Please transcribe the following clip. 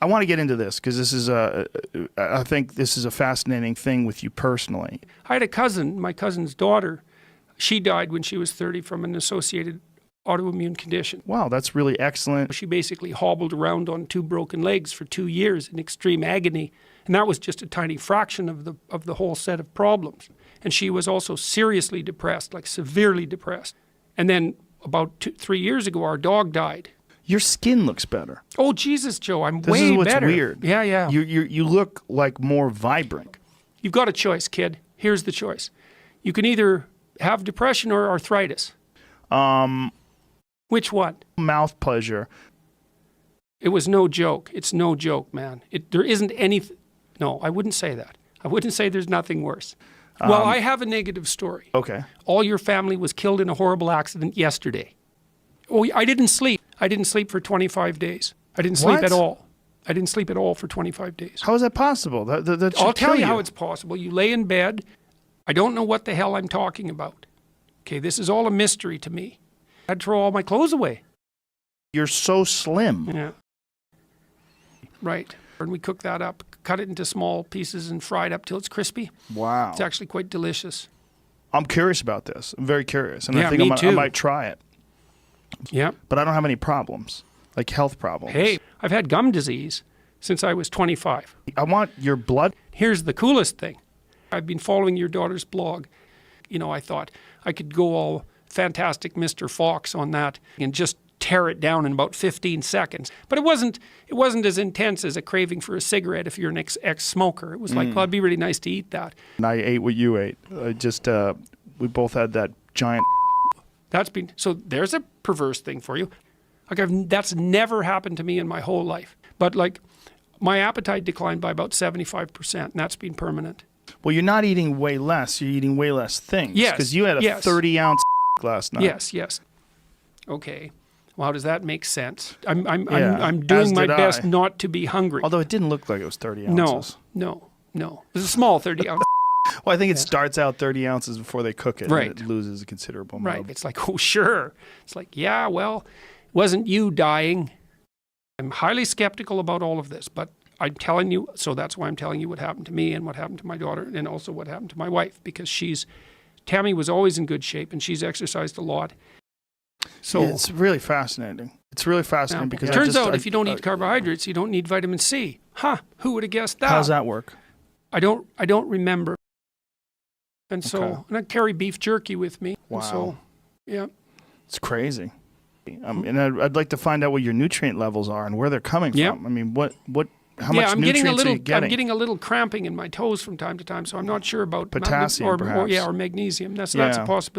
I want to get into this because this is I think this is a fascinating thing with you personally. I had a cousin, my cousin's daughter. She died when she was 30 from an associated autoimmune condition. Wow, that's really excellent. She basically hobbled around on 2 broken legs for 2 years in extreme agony. And that was just a tiny fraction of the whole set of problems. And she was also seriously depressed, like severely depressed. And then about 3 years ago, our dog died. Your skin looks better. Oh, Jesus, Joe, I'm This way is what's better. weird. Yeah, yeah. You look like more vibrant. You've got a choice, kid. Here's the choice. You can either have depression or arthritis. Which one? Mouth pleasure. It was no joke. It's no joke, man. There isn't any... No, I wouldn't say that. I wouldn't say there's nothing worse. Well, I have a negative story. Okay. All your family was killed in a horrible accident yesterday. Oh, I didn't sleep. I didn't sleep for 25 days. I didn't sleep at all. I didn't sleep at all for 25 days. How is that possible? That I'll tell you how it's possible. You lay in bed. I don't know what the hell I'm talking about. Okay, this is all a mystery to me. I had to throw all my clothes away. You're so slim. Yeah. Right. And we cook that up, cut it into small pieces and fry it up till it's crispy. Wow. It's actually quite delicious. I'm curious about this. I'm very curious. And Yeah, I think me too. I might try it. Yeah. But I don't have any problems, like health problems. Hey, I've had gum disease since I was 25. I want your blood. Here's the coolest thing. I've been following your daughter's blog. You know, I thought I could go all fantastic Mr. Fox on that and just tear it down in about 15 seconds. But it wasn't as intense as a craving for a cigarette if you're an ex-smoker. It was like, well, it'd be really nice to eat that. And I ate what you ate. We both had that giant. So there's a perverse thing for you. Like that's never happened to me in my whole life. But like my appetite declined by about 75%, and that's been permanent. Well, you're not eating way less. You're eating way less things. Yes. Because you had a 30-ounce last night. Yes. Okay. Well, how does that make sense? I'm Yeah, doing my did best I. not to be hungry. Although it didn't look like it was 30 ounces. No. It was a small 30 ounce. Well, I think it starts out 30 ounces before they cook it. Right. And it loses a considerable amount. Right. It's like, oh, sure. It's like, yeah, well, it wasn't you dying. I'm highly skeptical about all of this, but I'm telling you, so that's why I'm telling you what happened to me and what happened to my daughter and also what happened to my wife, because Tammy was always in good shape and she's exercised a lot. So Yeah, it's really fascinating. It's really fascinating because it turns out if you don't eat carbohydrates, you don't need vitamin C. Huh, who would have guessed that? How does that work? I don't remember. And so, and I carry beef jerky with me. Wow. And so, yeah. It's crazy. And I'd like to find out what your nutrient levels are and where they're coming from. I mean, how much nutrients are you getting? I'm getting a little cramping in my toes from time to time, so I'm not sure about Potassium, or perhaps. or magnesium. That's a possibility.